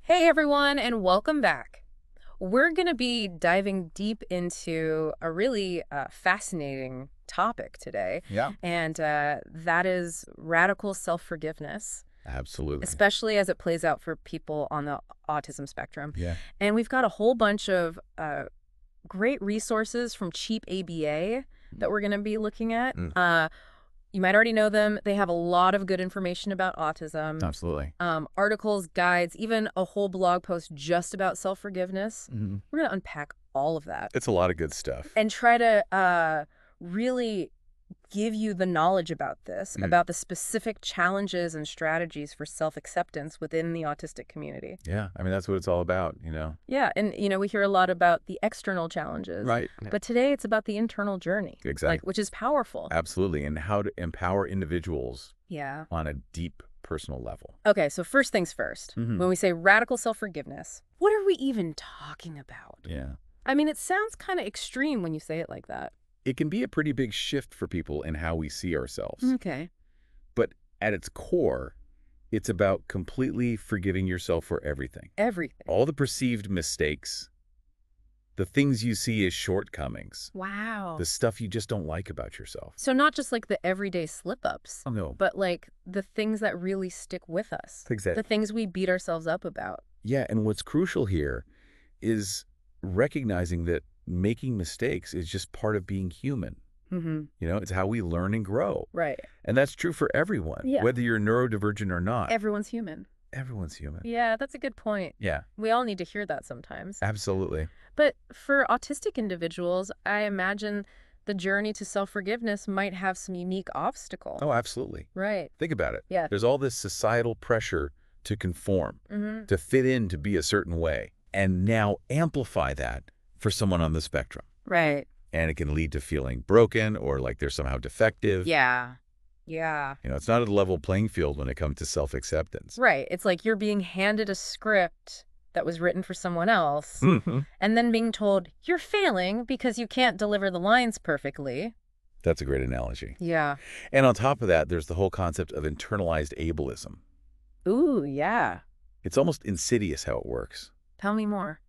Hey everyone, and welcome back. We're going to be diving deep into a really fascinating topic today, Yeah, and that is radical self-forgiveness, absolutely. especially as it plays out for people on the autism spectrum. Yeah. And we've got a whole bunch of great resources from Cheap ABA that we're going to be looking at. Mm, You might already know them. They have a lot of good information about autism, absolutely. articles, guides, even a whole blog post just about self-forgiveness. hmm We're going to unpack all of that It's a lot of good stuff. and try to really give you the knowledge about this, Mm. about the specific challenges and strategies for self-acceptance within the autistic community. Yeah, I mean, that's what it's all about. Yeah, and we hear a lot about the external challenges, Right. Yeah. but today it's about the internal journey, Exactly. which is powerful. Absolutely. And how to empower individuals Yeah. on a deep personal level. Okay, so first things first. Mhm. When we say radical self-forgiveness, what are we even talking about? Yeah. I mean, it sounds kind of extreme when you say it like that. It can be a pretty big shift for people in how we see ourselves. Okay. But at its core, it's about completely forgiving yourself for everything. Everything. All the perceived mistakes, the things you see as shortcomings, Wow. the stuff you just don't like about yourself. So not just like the everyday slip-ups, Oh, no. but like the things that really stick with us. Exactly. The things we beat ourselves up about. Yeah, and what's crucial here is recognizing that making mistakes is just part of being human. Mm-hmm. It's how we learn and grow. Right. And that's true for everyone, Yeah. whether you're neurodivergent or not. Everyone's human. Everyone's human. Yeah, that's a good point. Yeah, We all need to hear that sometimes. absolutely. But for autistic individuals, I imagine the journey to self-forgiveness might have some unique obstacle. Oh, absolutely. Right. Think about it. Yeah. There's all this societal pressure to conform, Mm-hmm. to fit in, to be a certain way, and now amplify that for someone on the spectrum. Right. And it can lead to feeling broken or like they're somehow defective. Yeah. Yeah. It's not a level playing field when it comes to self-acceptance. Right. It's like you're being handed a script that was written for someone else Mm-hmm. and then being told you're failing because you can't deliver the lines perfectly. That's a great analogy. Yeah. And on top of that, there's the whole concept of internalized ableism. Ooh, yeah. It's almost insidious how it works. Tell me more.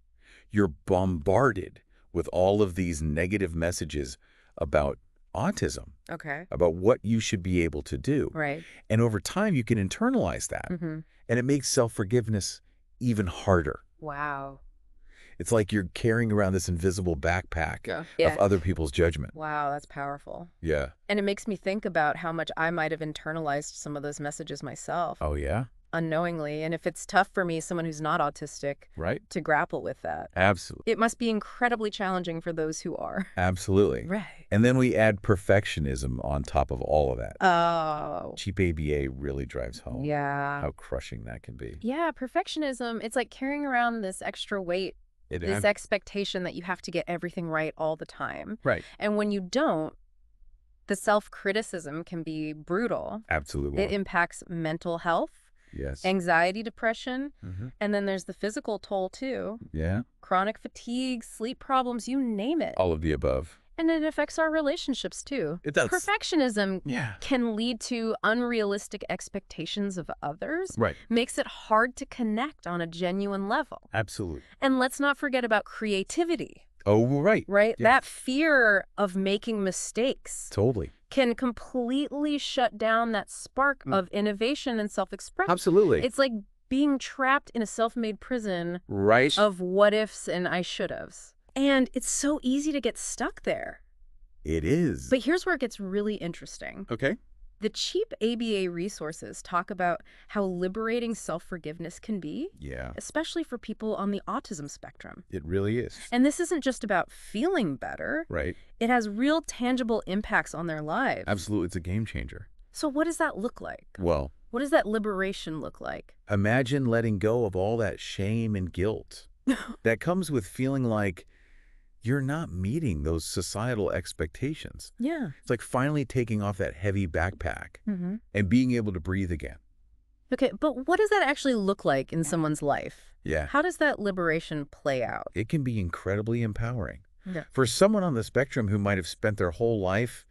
You're bombarded with all of these negative messages about autism, Okay. about what you should be able to do. Right. And over time, you can internalize that. Mm-hmm. And it makes self-forgiveness even harder. Wow. It's like you're carrying around this invisible backpack of other people's judgment. Wow, that's powerful. Yeah. And it makes me think about how much I might have internalized some of those messages myself Oh, yeah? unknowingly. And if it's tough for me, someone who's not autistic, Right? to grapple with that, Absolutely. it must be incredibly challenging for those who are. Absolutely. Right. And then we add perfectionism on top of all of that. Oh. Cheap ABA really drives home Yeah. how crushing that can be. Yeah, perfectionism, it's like carrying around this extra weight, this expectation that you have to get everything right all the time. Right. And when you don't, the self-criticism can be brutal. Absolutely. It impacts mental health, Yes. anxiety, depression, Mhm. and then there's the physical toll too. Yeah. Chronic fatigue, sleep problems, you name it. All of the above. And it affects our relationships too. It does. Perfectionism Yeah. can lead to unrealistic expectations of others, Right. makes it hard to connect on a genuine level. Absolutely. And let's not forget about creativity, Oh, right. right? Yeah. That fear of making mistakes Totally. can completely shut down that spark of innovation and self-expression. Absolutely. It's like being trapped in a self-made prison right. of what ifs and I should haves. And it's so easy to get stuck there. It is. But here's where it gets really interesting. Okay. The Cheap ABA resources talk about how liberating self-forgiveness can be, Yeah. especially for people on the autism spectrum. It really is. And this isn't just about feeling better. Right. It has real tangible impacts on their lives. Absolutely. It's a game changer. So what does that look like? Well, What does that liberation look like? imagine letting go of all that shame and guilt that comes with feeling like you're not meeting those societal expectations. Yeah. It's like finally taking off that heavy backpack Mm-hmm. and being able to breathe again. Okay, but what does that actually look like in someone's life? Yeah. How does that liberation play out? It can be incredibly empowering. Yeah. For someone on the spectrum who might have spent their whole life,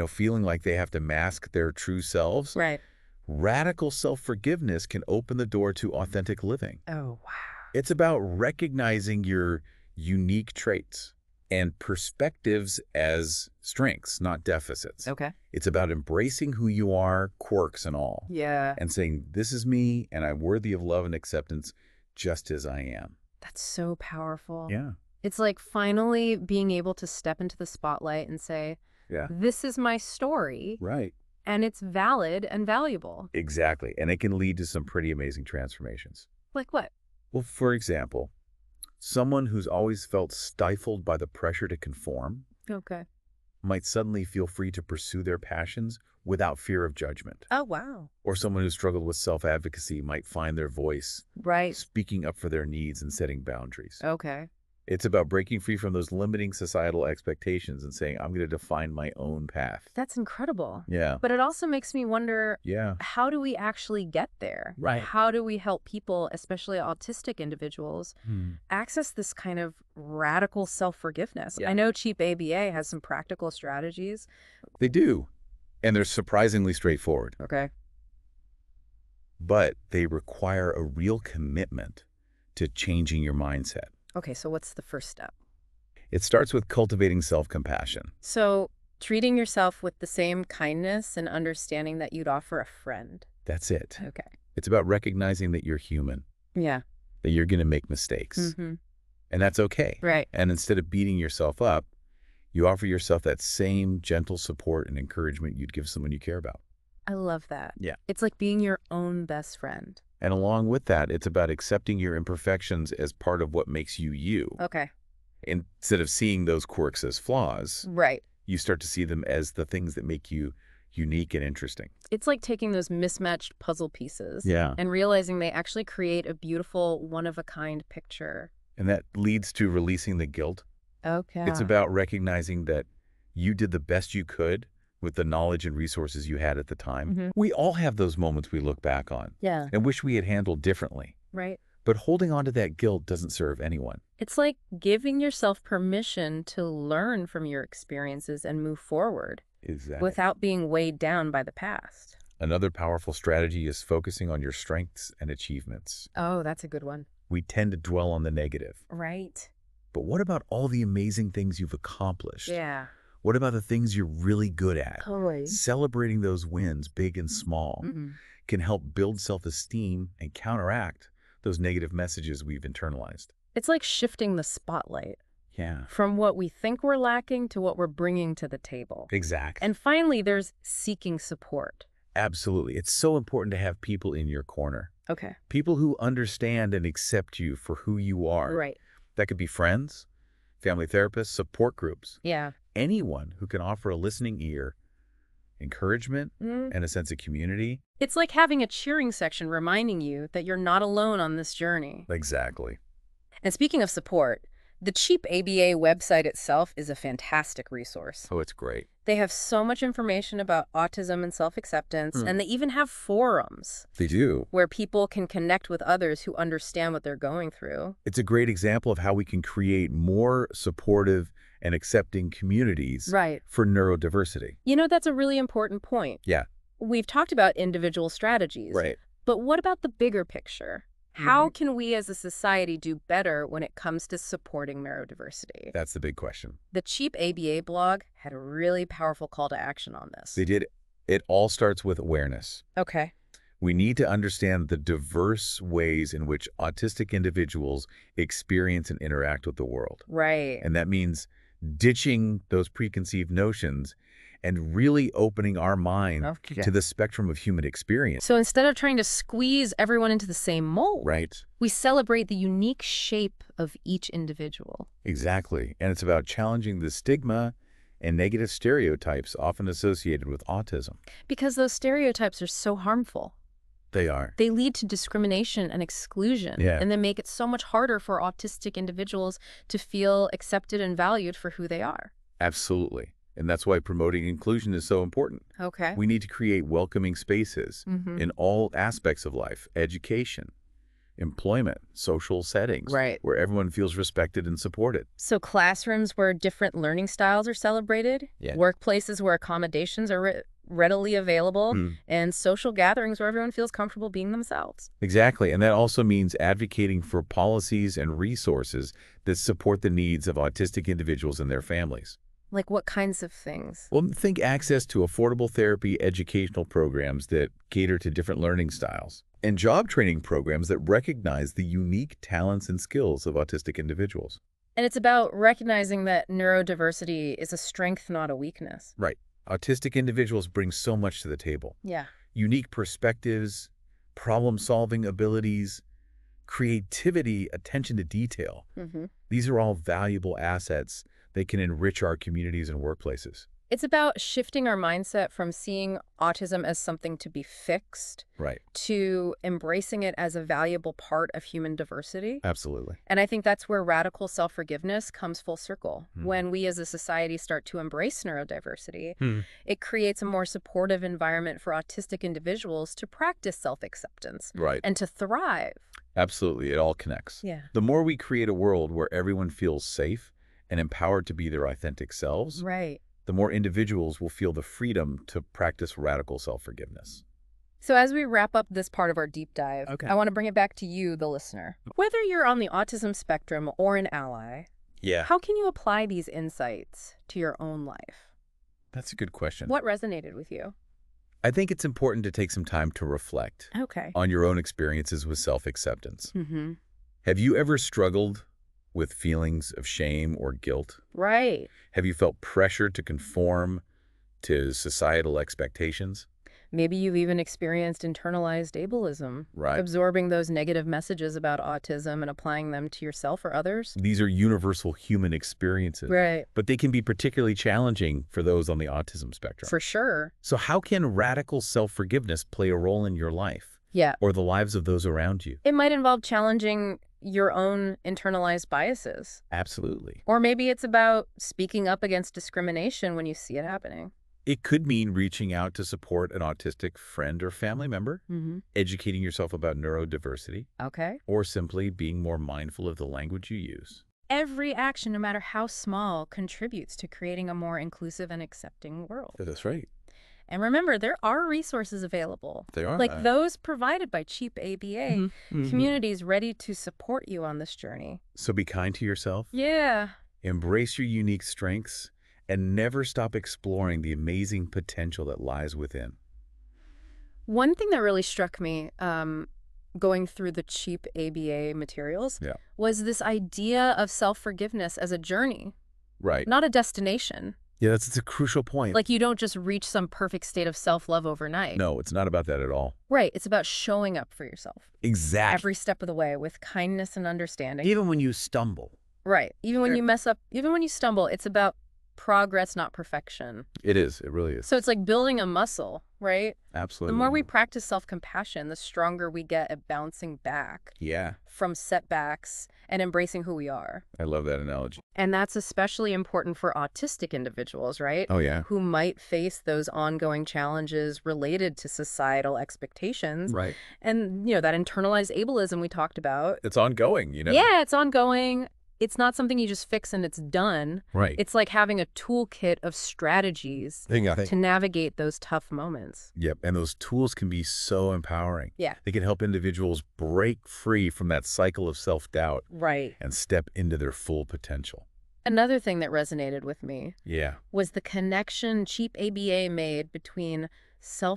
feeling like they have to mask their true selves, Right. Radical self-forgiveness can open the door to authentic living. Oh, wow. It's about recognizing your unique traits and perspectives as strengths, not deficits. Okay. It's about embracing who you are, quirks and all, Yeah. and saying, this is me, and I'm worthy of love and acceptance just as I am. That's so powerful. Yeah. It's like finally being able to step into the spotlight and say, Yeah. this is my story, Right. and it's valid and valuable. Exactly. And it can lead to some pretty amazing transformations. Like what? Well, for example, someone who's always felt stifled by the pressure to conform Okay. might suddenly feel free to pursue their passions without fear of judgment. Oh, wow. Or someone who struggled with self-advocacy might find their voice, Right. speaking up for their needs and setting boundaries. Okay. It's about breaking free from those limiting societal expectations and saying, I'm going to define my own path. That's incredible. Yeah. But it also makes me wonder, Yeah. how do we actually get there? Right. How do we help people, especially autistic individuals, access this kind of radical self-forgiveness? Yeah. I know Cheap ABA has some practical strategies. They do. And they're surprisingly straightforward. Okay. But they require a real commitment to changing your mindset. Okay, so what's the first step? It starts with cultivating self-compassion. So treating yourself with the same kindness and understanding that you'd offer a friend. That's it. Okay. It's about recognizing that you're human, Yeah. that you're going to make mistakes. Mm-hmm. And that's okay. Right. And instead of beating yourself up, you offer yourself that same gentle support and encouragement you'd give someone you care about. I love that. Yeah. It's like being your own best friend. And along with that, it's about accepting your imperfections as part of what makes you you. Okay. Instead of seeing those quirks as flaws, Right. you start to see them as the things that make you unique and interesting. It's like taking those mismatched puzzle pieces Yeah. and realizing they actually create a beautiful, one-of-a-kind picture. And that leads to releasing the guilt. Okay. It's about recognizing that you did the best you could with the knowledge and resources you had at the time. Mhm. We all have those moments we look back on Yeah. and wish we had handled differently. Right. But holding on to that guilt doesn't serve anyone. It's like giving yourself permission to learn from your experiences and move forward Exactly. without being weighed down by the past. Another powerful strategy is focusing on your strengths and achievements. Oh, that's a good one. We tend to dwell on the negative. Right. But what about all the amazing things you've accomplished? Yeah. What about the things you're really good at? Totally. Celebrating those wins, big and small, Mm-hmm. can help build self-esteem and counteract those negative messages we've internalized. It's like shifting the spotlight Yeah, from what we think we're lacking to what we're bringing to the table. exactly. And finally, there's seeking support. Absolutely. It's so important to have people in your corner. Okay. People who understand and accept you for who you are. Right. That could be friends, family therapists, support groups, Yeah. anyone who can offer a listening ear, encouragement, and a sense of community. It's like having a cheering section reminding you that you're not alone on this journey. Exactly. And speaking of support, the Cheap ABA website itself is a fantastic resource. Oh, it's great. They have so much information about autism and self-acceptance, and they even have forums They do. where people can connect with others who understand what they're going through. It's a great example of how we can create more supportive and accepting communities Right. for neurodiversity. You know, that's a really important point. Yeah. We've talked about individual strategies, Right. but what about the bigger picture? How can we as a society do better when it comes to supporting neurodiversity? That's the big question. The Cheap ABA blog had a really powerful call to action on this. They did. It all starts with awareness. Okay. We need to understand the diverse ways in which autistic individuals experience and interact with the world. Right. And that means ditching those preconceived notions and really opening our mind to the spectrum of human experience. So instead of trying to squeeze everyone into the same mold, Right. we celebrate the unique shape of each individual. Exactly. And it's about challenging the stigma and negative stereotypes often associated with autism. Because those stereotypes are so harmful. They are. They lead to discrimination and exclusion, Yeah. and they make it so much harder for autistic individuals to feel accepted and valued for who they are. Absolutely. And that's why promoting inclusion is so important. Okay. We need to create welcoming spaces in all aspects of life, education, employment, social settings, Right. where everyone feels respected and supported. So classrooms where different learning styles are celebrated, Yeah. workplaces where accommodations are readily available, Hmm. and social gatherings where everyone feels comfortable being themselves. Exactly. And that also means advocating for policies and resources that support the needs of autistic individuals and their families. Like what kinds of things? Well, think access to affordable therapy educational programs that cater to different learning styles, and job training programs that recognize the unique talents and skills of autistic individuals. And it's about recognizing that neurodiversity is a strength, not a weakness. Right. Autistic individuals bring so much to the table. Yeah. Unique perspectives, problem-solving abilities, creativity, attention to detail. hmm These are all valuable assets that can enrich our communities and workplaces. It's about shifting our mindset from seeing autism as something to be fixed Right. to embracing it as a valuable part of human diversity. Absolutely. And I think that's where radical self-forgiveness comes full circle. Hmm. When we as a society start to embrace neurodiversity, Hmm. it creates a more supportive environment for autistic individuals to practice self-acceptance Right. and to thrive. Absolutely. It all connects. Yeah. The more we create a world where everyone feels safe and empowered to be their authentic selves, Right. the more individuals will feel the freedom to practice radical self-forgiveness. So as we wrap up this part of our deep dive, Okay. I want to bring it back to you, the listener. Whether you're on the autism spectrum or an ally, Yeah. how can you apply these insights to your own life? That's a good question. What resonated with you? I think it's important to take some time to reflect Okay. on your own experiences with self-acceptance. Mm-hmm. Have you ever struggled with feelings of shame or guilt? Right. Have you felt pressure to conform to societal expectations? Maybe you've even experienced internalized ableism, Right. absorbing those negative messages about autism and applying them to yourself or others. These are universal human experiences, Right. but they can be particularly challenging for those on the autism spectrum. For sure. So how can radical self-forgiveness play a role in your life Yeah. or the lives of those around you? It might involve challenging your own internalized biases. Absolutely. Or maybe it's about speaking up against discrimination when you see it happening. It could mean reaching out to support an autistic friend or family member, Mm-hmm. educating yourself about neurodiversity, Okay. or simply being more mindful of the language you use. Every action, no matter how small, contributes to creating a more inclusive and accepting world. That's right. And remember, there are resources available, They are. like those provided by Cheap ABA, Mhm. communities ready to support you on this journey. So be kind to yourself, Yeah. embrace your unique strengths, and never stop exploring the amazing potential that lies within. One thing that really struck me going through the Cheap ABA materials Yeah. was this idea of self-forgiveness as a journey, Right. not a destination. Yeah, that's a crucial point. Like you don't just reach some perfect state of self-love overnight. No, it's not about that at all. Right. It's about showing up for yourself Exactly. every step of the way with kindness and understanding. Even when you stumble. Right. Even when you mess up, even when you stumble, it's about progress, not perfection. It is. It really is. So it's like building a muscle, right? Absolutely. The more we practice self-compassion, the stronger we get at bouncing back Yeah, from setbacks and embracing who we are. I love that analogy. And that's especially important for autistic individuals, right? Oh, yeah. Who might face those ongoing challenges related to societal expectations. Right. And, that internalized ableism we talked about. It's ongoing, Yeah, it's ongoing. It's not something you just fix and it's done. Right. It's like having a toolkit of strategies to navigate those tough moments. Yep, and those tools can be so empowering. Yeah. They can help individuals break free from that cycle of self-doubt Right. and step into their full potential. Another thing that resonated with me Yeah. was the connection Cheap ABA made between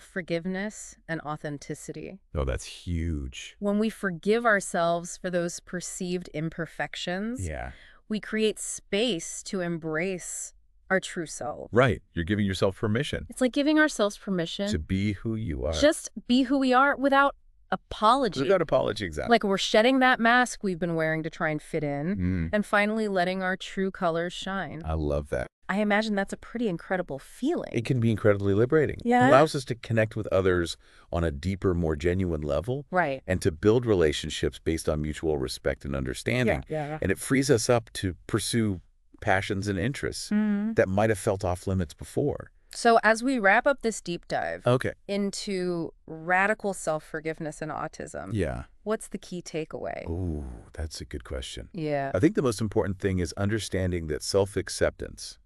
self-forgiveness and authenticity. Oh, that's huge. When we forgive ourselves for those perceived imperfections, Yeah. we create space to embrace our true self. Right. You're giving yourself permission It's like giving ourselves permission to be who you are. just be who we are without apology. Without apology, exactly. Like we're shedding that mask we've been wearing to try and fit in Mm, and finally letting our true colors shine. I love that. I imagine that's a pretty incredible feeling. It can be incredibly liberating. Yeah. It allows us to connect with others on a deeper, more genuine level Right. and to build relationships based on mutual respect and understanding. Yeah. And it frees us up to pursue passions and interests Mhm. that might have felt off limits before. So as we wrap up this deep dive Okay. into radical self-forgiveness and autism, Yeah. what's the key takeaway? Ooh, that's a good question. Yeah. I think the most important thing is understanding that self-acceptance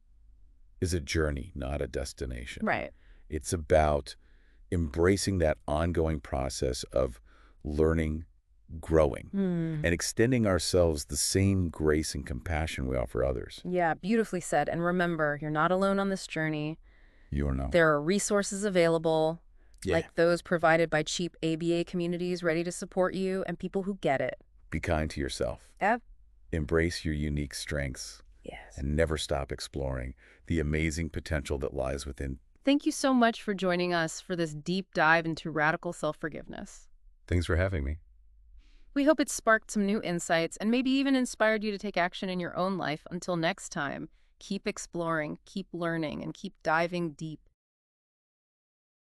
is a journey, not a destination. Right. It's about embracing that ongoing process of learning, growing, Hmm. and extending ourselves the same grace and compassion we offer others. Yeah, beautifully said. And remember, you're not alone on this journey. You or no? There are resources available, Yeah. like those provided by cheap ABA communities ready to support you and people who get it. Be kind to yourself. Yep. Embrace your unique strengths Yes. and never stop exploring the amazing potential that lies within. Thank you so much for joining us for this deep dive into radical self-forgiveness. Thanks for having me. We hope it sparked some new insights and maybe even inspired you to take action in your own life. Until next time, keep exploring, keep learning, and keep diving deep